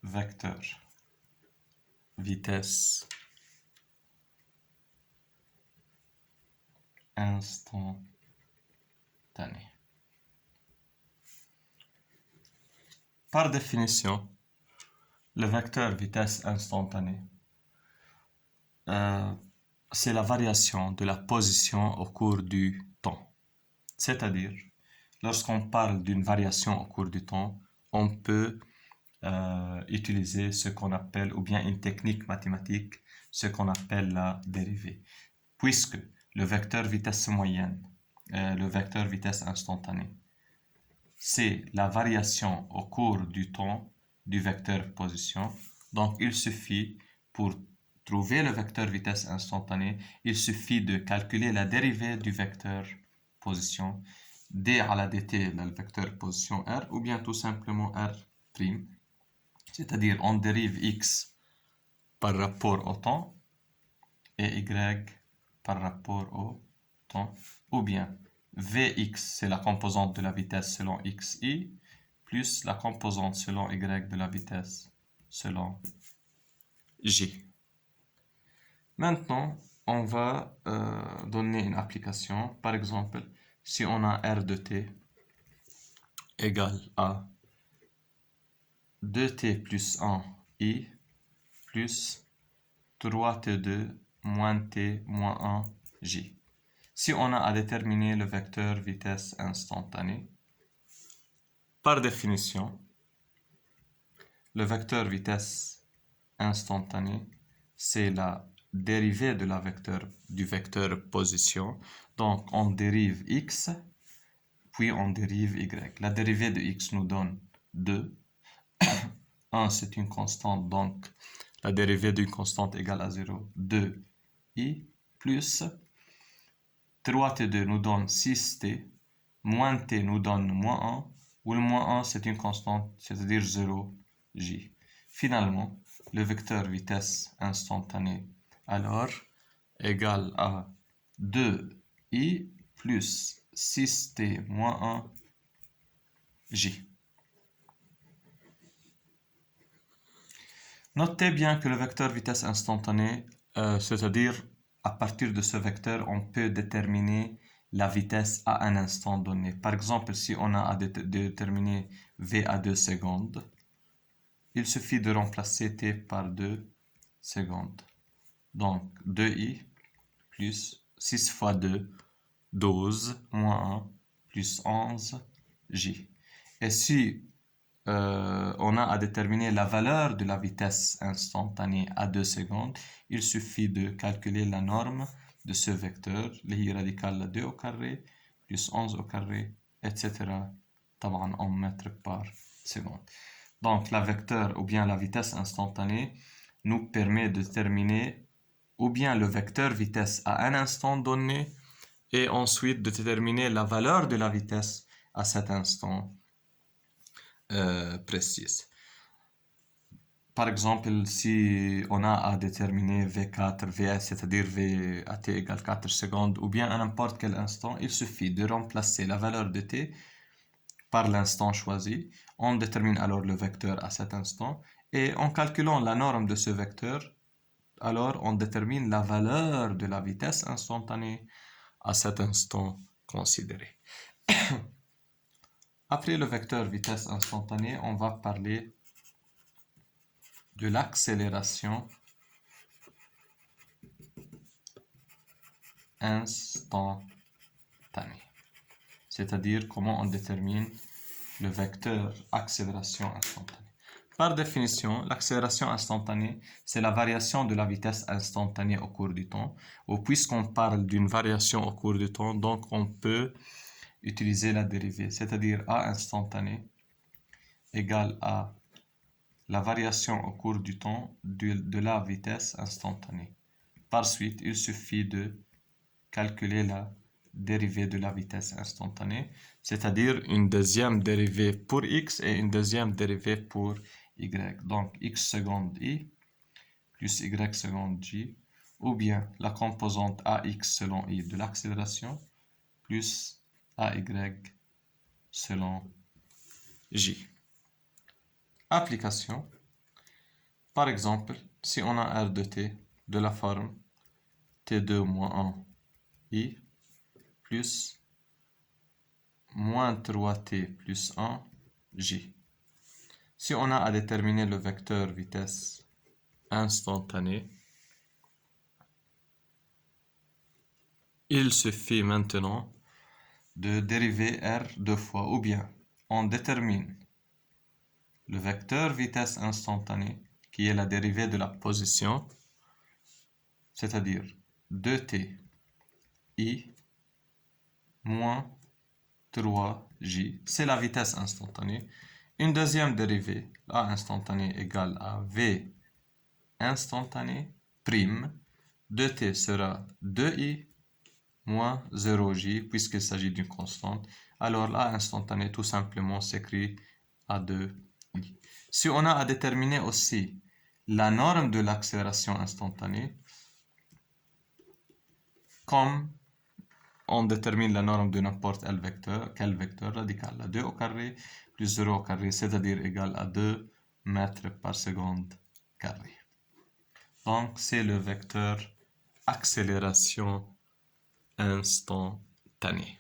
vecteur vitesse instantanée. Par définition, le vecteur vitesse instantanée, c'est la variation de la position au cours du temps. C'est-à-dire, lorsqu'on parle d'une variation au cours du temps, on peut utiliser ce qu'on appelle, ou bien une technique mathématique, ce qu'on appelle la dérivée. Puisque le vecteur vitesse moyenne, le vecteur vitesse instantanée, c'est la variation au cours du temps du vecteur position. Donc, il suffit, pour trouver le vecteur vitesse instantanée, il suffit de calculer la dérivée du vecteur position, d à la dt, le vecteur position r, ou bien tout simplement r'. C'est-à-dire, on dérive x par rapport au temps et y par rapport au temps, ou bien Vx, c'est la composante de la vitesse selon xi, plus la composante selon y de la vitesse selon j. Maintenant, on va donner une application. Par exemple, si on a r de t égale à 2t plus 1 i plus 3t2 moins t moins 1 j. Si on a à déterminer le vecteur vitesse instantanée, par définition, le vecteur vitesse instantanée, c'est la dérivée de du vecteur position. Donc, on dérive x, puis on dérive y. La dérivée de x nous donne 2. 1, c'est une constante, donc la dérivée d'une constante égale à 0. 2i plus 3t2 nous donne 6t, moins t nous donne moins 1, où le moins 1 c'est une constante, c'est-à-dire 0j. Finalement, le vecteur vitesse instantanée alors égale à 2i plus 6t moins 1j. Notez bien que le vecteur vitesse instantanée, c'est-à-dire à partir de ce vecteur, on peut déterminer la vitesse à un instant donné. Par exemple, si on a à déterminer v à 2 secondes, il suffit de remplacer t par 2 secondes. Donc 2i plus 6 fois 2, 12, moins 1, plus 11j. Et si on a à déterminer la valeur de la vitesse instantanée à 2 secondes, il suffit de calculer la norme de ce vecteur, les radicale 2 au carré, plus 11 au carré, etc. en mètres par seconde. Donc, la vecteur ou bien la vitesse instantanée nous permet de déterminer ou bien le vecteur vitesse à un instant donné et ensuite de déterminer la valeur de la vitesse à cet instant précise. Par exemple, si on a à déterminer V4, Vs, c'est-à-dire V à t égale 4 secondes, ou bien à n'importe quel instant, il suffit de remplacer la valeur de t par l'instant choisi. On détermine alors le vecteur à cet instant, et en calculant la norme de ce vecteur, alors on détermine la valeur de la vitesse instantanée à cet instant considéré. Après le vecteur vitesse instantanée, on va parler de l'accélération instantanée. C'est-à-dire comment on détermine le vecteur accélération instantanée. Par définition, l'accélération instantanée, c'est la variation de la vitesse instantanée au cours du temps. Ou puisqu'on parle d'une variation au cours du temps, donc on peut utiliser la dérivée, c'est-à-dire A instantané égale à la variation au cours du temps de la vitesse instantanée. Par suite, il suffit de calculer la dérivée de la vitesse instantanée, c'est-à-dire une deuxième dérivée pour x et une deuxième dérivée pour y. Donc x seconde i plus y seconde j, ou bien la composante ax selon i de l'accélération plus AY selon J. Application. Par exemple, si on a R de t de la forme T2 moins 1 I plus moins 3t plus 1 J. Si on a à déterminer le vecteur vitesse instantanée, il suffit maintenant de dériver R deux fois, ou bien on détermine le vecteur vitesse instantanée, qui est la dérivée de la position, c'est-à-dire 2t I moins 3j, c'est la vitesse instantanée. Une deuxième dérivée, A instantanée égale à V instantané prime. 2t sera 2i moins 0j, puisqu'il s'agit d'une constante. Alors la instantanée tout simplement s'écrit à 2i. Si on a à déterminer aussi la norme de l'accélération instantanée, comme on détermine la norme de n'importe quel vecteur radical, la 2 au carré plus 0 au carré, c'est-à-dire égal à 2 mètres par seconde carré. Donc c'est le vecteur accélération instantanée.